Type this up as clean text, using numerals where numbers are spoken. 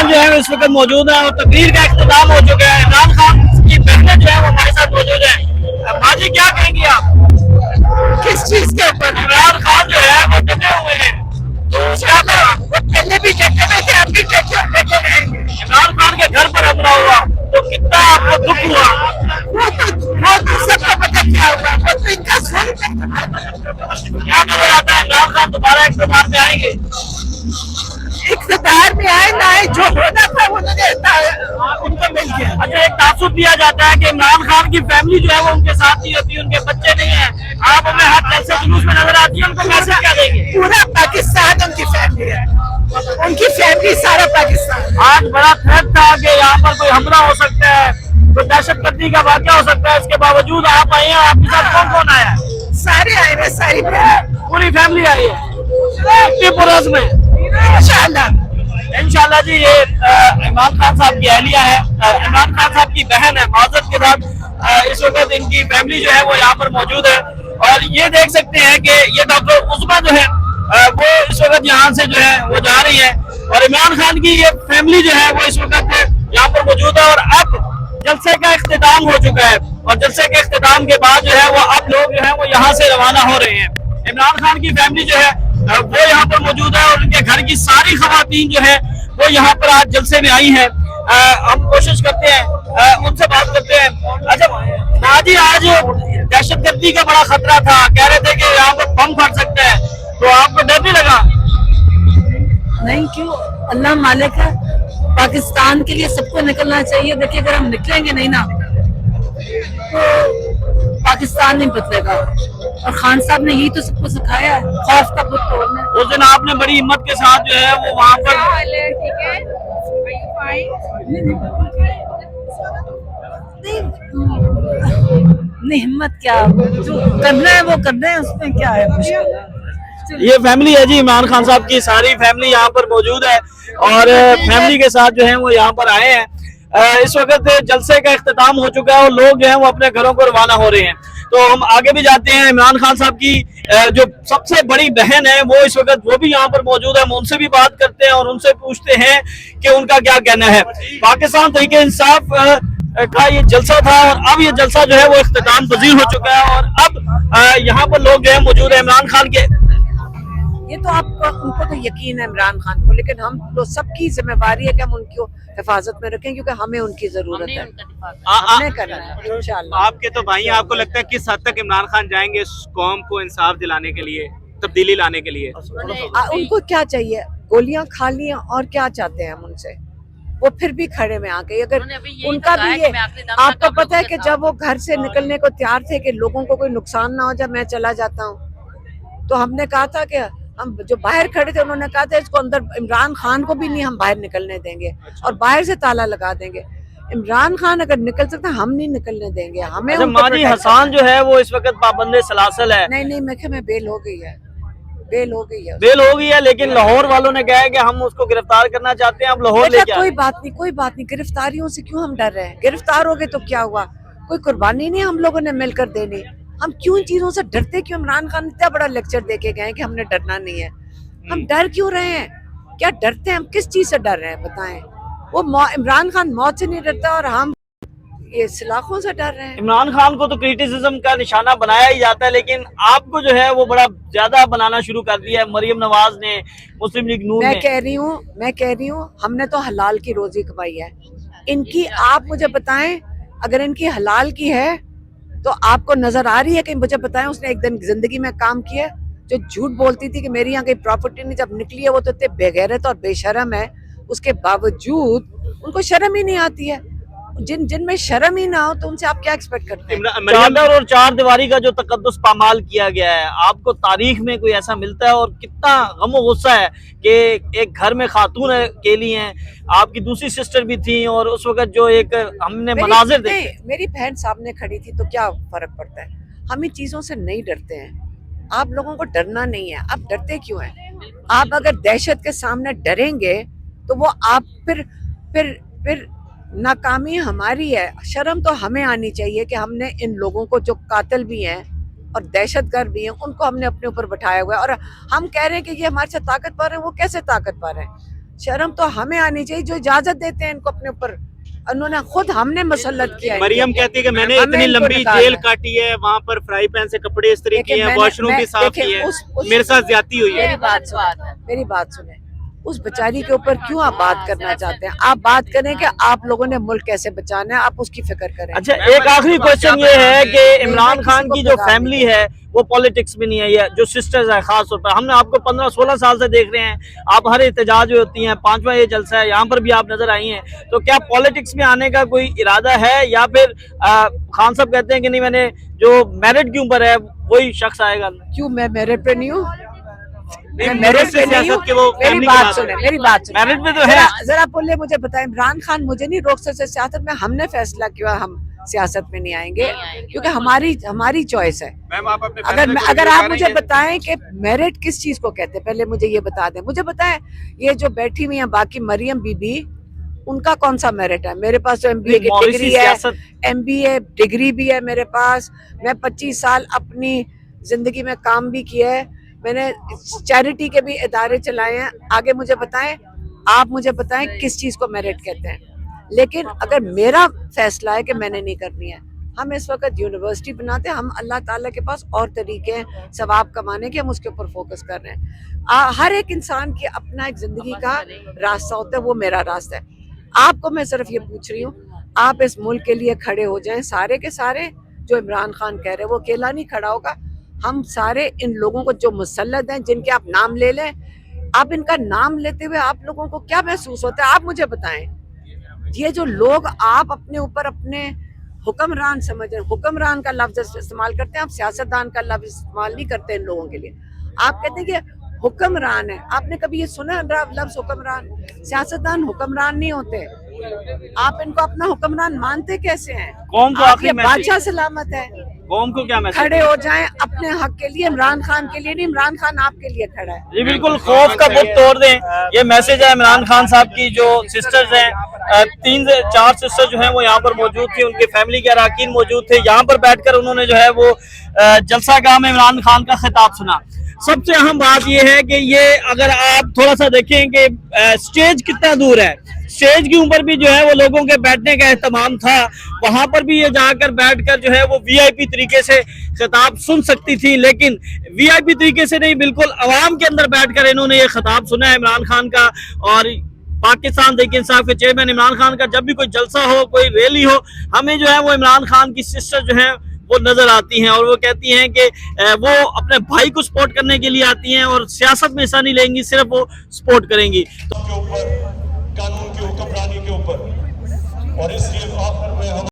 खान जो है इस वक्त मौजूद है और तकरीर का इख्तिताम हो चुका है। इमरान खान की बहनें जो है वो हमारे साथ मौजूद है। माजी क्या कहेंगी आप किस चीज के ऊपर? इमरान खान जो है वो डटे हुए हैं, तो क्या वो पहले भी डटे हुए थे, अब भी डटे रहेंगे। इमरान खान के घर पर हमला हुआ तो कितना आपको दुख हुआ? वो सबको पता क्या हुआ, वो तो इनका क्या नजर आता है? इमरान खान दोबारा इख्तितार में आएंगे? इख्तिदार में आए ना आए, जो होना था वो उनको मिल गया। अच्छा, एक तासुब दिया जाता है कि इमरान खान की फैमिली जो है वो उनके साथ नहीं होती, उनके बच्चे नहीं है। आप हमें हर जलसे जुलूस में नजर आती है, उनको मैसेज क्या देंगे? पूरा पाकिस्तान उनकी फैमिली है, उनकी फैमिली सारा पाकिस्तान। आज बड़ा थ्रेट था कि यहाँ पर कोई हमला हो सकता है, कोई दहशतगर्दी का वाक़या हो सकता है, इसके बावजूद आप आए हैं। आपके साथ कौन कौन आया है? सारे आए हैं, सारी पूरी फैमिली आई है इतनी पुरस में। इंशाल्लाह जी। ये इमरान खान साहब की अहलिया है, इमरान खान साहब की बहन है। माजरत के साथ इस वक्त इनकी फैमिली जो है वो यहाँ पर मौजूद है और ये देख सकते हैं कि ये डॉक्टर उस्मा जो है वो इस वक्त यहाँ से जो है वो जा रही है और इमरान खान की ये फैमिली जो है वो इस वक्त यहाँ पर मौजूद है। और अब जलसे का इख्तिताम हो चुका है और जलसे के इख्तिताम के बाद जो है वो अब लोग जो है वो यहाँ से रवाना हो रहे हैं। इमरान खान की फैमिली जो है वो यहाँ पर मौजूद है और उनके घर की सारी खवातीन जो है वो यहाँ पर आज जलसे में आई हैं। हम कोशिश करते हैं उनसे बात करते हैं। अच्छा माजी, आज दहशतगर्दी का बड़ा खतरा था, कह रहे थे कि यहाँ पर बम फट सकता है, तो आपको डर नहीं लगा? नहीं, क्यों, अल्लाह मालिक है। पाकिस्तान के लिए सबको निकलना चाहिए। देखिए, अगर हम निकलेंगे नहीं ना तो पाकिस्तान नहीं बदलेगा और खान साहब ने यही तो सबको सिखाया है, खौफ का बुत तोड़ना। उस दिन आपने बड़ी हिम्मत के साथ जो है वो वहाँ पर नहीं, हिम्मत क्या, जो करना है वो करना है, उसमें क्या है मुश्किल। ये फैमिली है जी, इमरान खान साहब की सारी फैमिली यहाँ पर मौजूद है और फैमिली के साथ जो है वो यहाँ पर आए हैं। इस वक्त जलसे का इख्तिताम हो चुका है और लोग जो है वो अपने घरों को रवाना हो रहे हैं। तो हम आगे भी जाते हैं। इमरान खान साहब की जो सबसे बड़ी बहन है वो इस वक्त वो भी यहाँ पर मौजूद है। हम उनसे भी बात करते हैं और उनसे पूछते हैं कि उनका क्या कहना है। पाकिस्तान तहरीक इंसाफ का ये जलसा था और अब ये जलसा जो है वो इख्तिताम पजीर हो चुका है और अब यहाँ पर लोग जो है मौजूद है इमरान खान के। ये तो आपको उनको तो यकीन है इमरान खान को, लेकिन हम तो सबकी जिम्मेवारी है कि हम उनको हिफाजत में रखें क्योंकि हमें उनकी जरूरत है, हमने करना है इंशाल्लाह। आपके तो भाई, आपको लगता है किस हद तक इमरान खान जाएंगे इस कौम को इंसाफ दिलाने के लिए, तब्दीली लाने के लिए? उनको क्या चाहिए? गोलियां खा ली और क्या चाहते हैं हम उनसे? वो फिर भी खड़े में आ गए। अगर उनका भी ये, आपको पता है कि जब वो घर से निकलने को तैयार थे कि लोगों को कोई नुकसान ना हो जब मैं चला जाता हूँ, तो हमने कहा था कि हम जो बाहर खड़े थे उन्होंने कहा था इसको अंदर, इमरान खान को भी नहीं हम बाहर निकलने देंगे और बाहर से ताला लगा देंगे। इमरान खान अगर निकल सकता हम नहीं निकलने देंगे। हमें माजी हसन जो है वो इस वक्त पाबंदे सलासल है। नहीं, मैं बेल हो गई है, बेल हो गई है, लेकिन लाहौर वालों ने कहा है कि हम उसको गिरफ्तार करना चाहते हैं, अब लाहौर लेके कोई बात नहीं, गिरफ्तारियों से क्यों हम डर रहे हैं? गिरफ्तार हो गए तो क्या हुआ? कोई कुर्बानी नहीं हम लोगों ने मिलकर देनी। हम क्यों इन चीजों से डरते? क्यों? इमरान खान इतना बड़ा लेक्चर देके गए कि हमने डरना नहीं है। हम डर क्यों रहे हैं? क्या डरते हैं? हम किस चीज से डर रहे हैं बताएं? वो इमरान खान मौत से नहीं डरता और हम ये सलाखों से डर रहे हैं। इमरान खान को तो क्रिटिसिज्म का निशाना बनाया ही जाता है, लेकिन आपको जो है वो बड़ा ज्यादा बनाना शुरू कर दिया है मरियम नवाज ने, मुस्लिम लीग नून ने। मैं कह रही हूँ हमने तो हलाल की रोजी कमाई है। इनकी आप मुझे बताएं, अगर इनकी हलाल की है तो आपको नजर आ रही है कि मुझे बताएं उसने एक दिन जिंदगी में काम किया? जो झूठ बोलती थी कि मेरी यहाँ की प्रॉपर्टी नहीं, जब निकली है वो तो इतने बेगैरत और बेशरम है, उसके बावजूद उनको शर्म ही नहीं आती है। जिनमें शर्म ही ना हो तो उनसे आप क्या एक्सपेक्ट करते हैं? चादर और चार दीवारी का जो तकद्दुस पामाल किया गया है, आपको तारीख में कोई ऐसा मिलता है? और कितना गम और गुस्सा है कि एक घर में खातून अकेली हैं, आपकी दूसरी सिस्टर भी थी और उस वक्त जो एक हमने मनाजिर देखे। मेरी बहन सामने खड़ी थी तो क्या फर्क पड़ता है? हम इन चीजों से नहीं डरते हैं। आप लोगों को डरना नहीं है, आप डरते क्यों हैं? आप अगर दहशत के सामने डरेंगे तो वो आप फिर नाकामी हमारी है। शर्म तो हमें आनी चाहिए कि हमने इन लोगों को, जो कातिल भी हैं और दहशतगर्द भी हैं, उनको हमने अपने ऊपर बैठाया हुआ है और हम कह रहे हैं कि ये हमारे से ताकतवर है। वो कैसे ताकतवर है? शर्म तो हमें आनी चाहिए जो इजाजत देते हैं इनको अपने ऊपर, उन्होंने खुद हमने मुसल्लत किया है। मरियम कहती है कि मैंने हमें इतनी इनको लंबी निकालना जेल है। काटी है, वहाँ पर फ्राई पैन से कपड़े इस्त्री देखिए, किए हैं, मैंने- वॉशरूम भी साफ देखिए, किए हैं, उस- मेरे साथ ज्यादती हुई है। मेरी बात सुने, उस बेचारी के ऊपर क्यों आप बात करना चाहते हैं? आप बात करें कि आप लोगों ने मुल्क कैसे बचाना है, आप उसकी फिक्र करें। अच्छा, एक आखिरी क्वेश्चन ये है कि इमरान खान की जो फैमिली है वो पॉलिटिक्स में नहीं है, ये जो सिस्टर्स है खास तौर पर, हमने आपको 15-16 साल से देख रहे हैं, आप हर एहतजाज में होती हैं, 5वां ये जलसा है, यहाँ पर भी आप नजर आई हैं, तो क्या पॉलिटिक्स में आने का कोई इरादा है, या फिर खान साहब कहते हैं कि नहीं, मैंने जो मेरिट के ऊपर है वही शख्स आएगा? क्यों मैं मेरिट पे नहीं हूँ? मैं मेरिट मेरिट से पे नहीं हूँ। सियासत के वो मेरी फैमिली की बात बात सुने, है। मेरी बात सुने। मेरिट में तो है। जरा बोले मुझे बताएं, इमरान खान मुझे नहीं रोक सकते सियासत में, हमने फैसला किया हम सियासत में नहीं आएंगे क्योंकि हमारी चॉइस है। मैम आप अपने अगर आप मुझे बताएं कि मेरिट किस चीज को कहते हैं, पहले मुझे ये बता दें। मुझे बताएं, ये जो बैठी हुई है बाकी मरियम बीबी, उनका कौन सा मेरिट है? मेरे पास तो एमबीए की मौलिसी डिग्री है, सियासत। एमबीए डिग्री भी है मेरे पास। मैं 25 साल अपनी जिंदगी में काम भी किया है, मैंने चैरिटी के भी इदारे चलाए हैं। आगे मुझे बताएं, आप मुझे बताएं किस चीज को मेरिट कहते हैं। लेकिन अगर मेरा फैसला है कि मैंने नहीं करनी है, हम इस वक्त यूनिवर्सिटी बनाते हैं, हम अल्लाह ताला के पास और तरीके हैं सवाब कमाने के, हम उसके ऊपर फोकस कर रहे हैं। हर एक इंसान की अपना एक जिंदगी का रास्ता होता है, वो मेरा रास्ता है। आपको मैं सिर्फ ये पूछ रही हूँ, आप इस मुल्क के लिए खड़े हो जाएं, सारे के सारे। जो इमरान खान कह रहे हैं वो अकेला नहीं खड़ा होगा, हम सारे इन लोगों को जो मुसल्लत हैं, जिनके आप नाम ले लें, आप इनका नाम लेते हुए आप लोगों को क्या महसूस होता है? आप मुझे बताएं। ये जो लोग आप अपने ऊपर अपने हुक्मरान समझ रहे हैं, हुक्मरान का लफ्ज इस्तेमाल करते हैं, आप सियासतदान का लफ्ज इस्तेमाल नहीं करते इन लोगों के लिए। आप कहते हैं कि हुक्मरान है, आपने कभी ये सुना लफ्ज हुक्मरान? सियासतदान हुक्मरान नहीं होते। आप इनको अपना हुक्मरान मानते कैसे हैं? कौम को आपके आखिरी मैसेज, बादशाह सलामत है, कौम को क्या मैसेज? खड़े हो जाएं अपने हक के लिए। इमरान खान के लिए नहीं, इमरान खान आपके लिए खड़ा है। जी बिल्कुल, खौफ का बुत तोड़ दें, ये मैसेज है इमरान खान साहब की। जो सिस्टर्स हैं, 3 से 4 सिस्टर जो हैं वो यहाँ पर मौजूद थी, उनके फैमिली के अरकान मौजूद थे, यहाँ पर बैठकर उन्होंने जो है वो जलसागाह में इमरान खान का खिताब सुना। सबसे अहम बात ये है कि ये अगर आप थोड़ा सा देखें कि स्टेज कितना दूर है, स्टेज के ऊपर भी जो है वो लोगों के बैठने का एहतमाम था, वहां पर भी ये जाकर बैठकर जो है वो वीआईपी तरीके से खिताब सुन सकती थी, लेकिन वीआईपी तरीके से नहीं, बिल्कुल आवाम के अंदर बैठकर इन्होंने ये खिताब सुना है इमरान खान का। और पाकिस्तान तहरीक इंसाफ के चेयरमैन इमरान खान का जब भी कोई जलसा हो, कोई रैली हो, हमें जो है वो इमरान खान की सिस्टर जो है वो नजर आती हैं, और वो कहती हैं कि वो अपने भाई को सपोर्ट करने के लिए आती हैं और सियासत में हिस्सा नहीं लेंगी, सिर्फ वो सपोर्ट करेंगी। के ऊपर, कानून की हुक्मरानी के ऊपर, और इसलिए आखिर में हम